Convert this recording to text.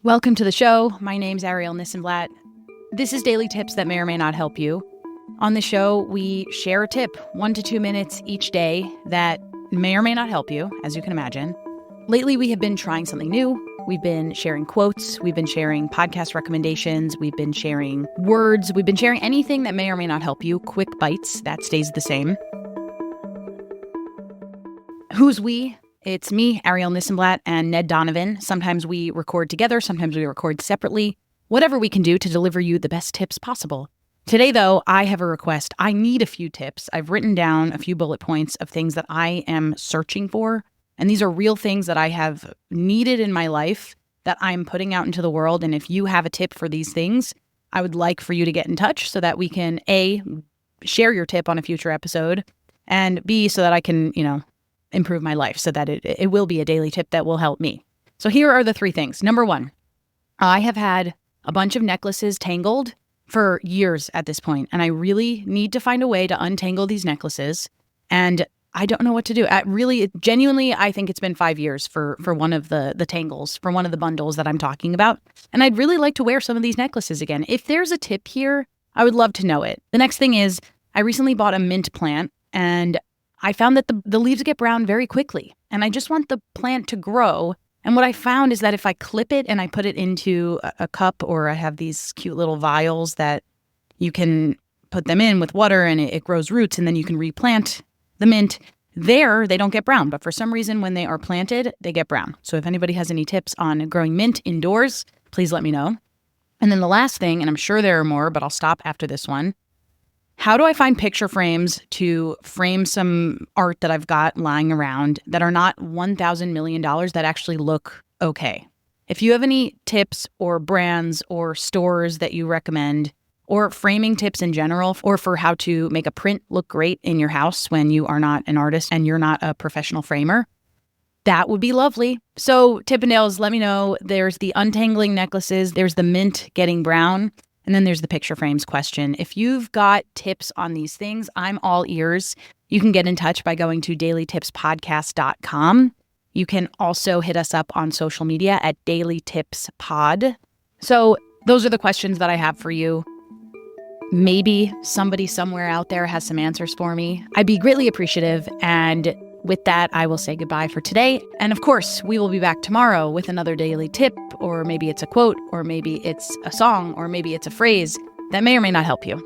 Welcome to the show. My name's Ariel Nissenblatt. This is daily tips that may or may not help you. On the show, we share a tip, 1 to 2 minutes each day, that may or may not help you, as you can imagine. Lately, we have been trying something new. We've been sharing quotes. We've been sharing podcast recommendations. We've been sharing words. We've been sharing anything that may or may not help you. Quick bites, that stays the same. Who's we? It's me, Ariel Nissenblatt, and Ned Donovan. Sometimes we record together. Sometimes we record separately. Whatever we can do to deliver you the best tips possible. Today, though, I have a request. I need a few tips. I've written down a few bullet points of things that I am searching for. And these are real things that I have needed in my life that I'm putting out into the world. And if you have a tip for these things, I would like for you to get in touch so that we can, A, share your tip on a future episode, and B, so that I can, improve my life so that it will be a daily tip that will help me. So here are the 3 things. Number 1, I have had a bunch of necklaces tangled for years at this point, and I really need to find a way to untangle these necklaces, and I don't know what to do. Genuinely, I think it's been 5 years for one of the tangles, for one of the bundles that I'm talking about, and I'd really like to wear some of these necklaces again. If there's a tip here, I would love to know it. The next thing is, I recently bought a mint plant, and I found that the leaves get brown very quickly, and I just want the plant to grow. And what I found is that if I clip it and I put it into a cup, or I have these cute little vials that you can put them in with water and it grows roots, and then you can replant the mint, they don't get brown. But for some reason, when they are planted, they get brown. So if anybody has any tips on growing mint indoors, please let me know. And then the last thing, and I'm sure there are more, but I'll stop after this one. How do I find picture frames to frame some art that I've got lying around that are not $1,000 million that actually look okay? If you have any tips or brands or stores that you recommend, or framing tips in general, or for how to make a print look great in your house when you are not an artist and you're not a professional framer, that would be lovely. So Tippendales, let me know. There's the untangling necklaces, there's the mint getting brown, and then there's the picture frames question. If you've got tips on these things, I'm all ears. You can get in touch by going to dailytipspodcast.com. You can also hit us up on social media at dailytipspod. So those are the questions that I have for you. Maybe somebody somewhere out there has some answers for me. I'd be greatly appreciative. And with that, I will say goodbye for today. And of course, we will be back tomorrow with another daily tip, or maybe it's a quote, or maybe it's a song, or maybe it's a phrase that may or may not help you.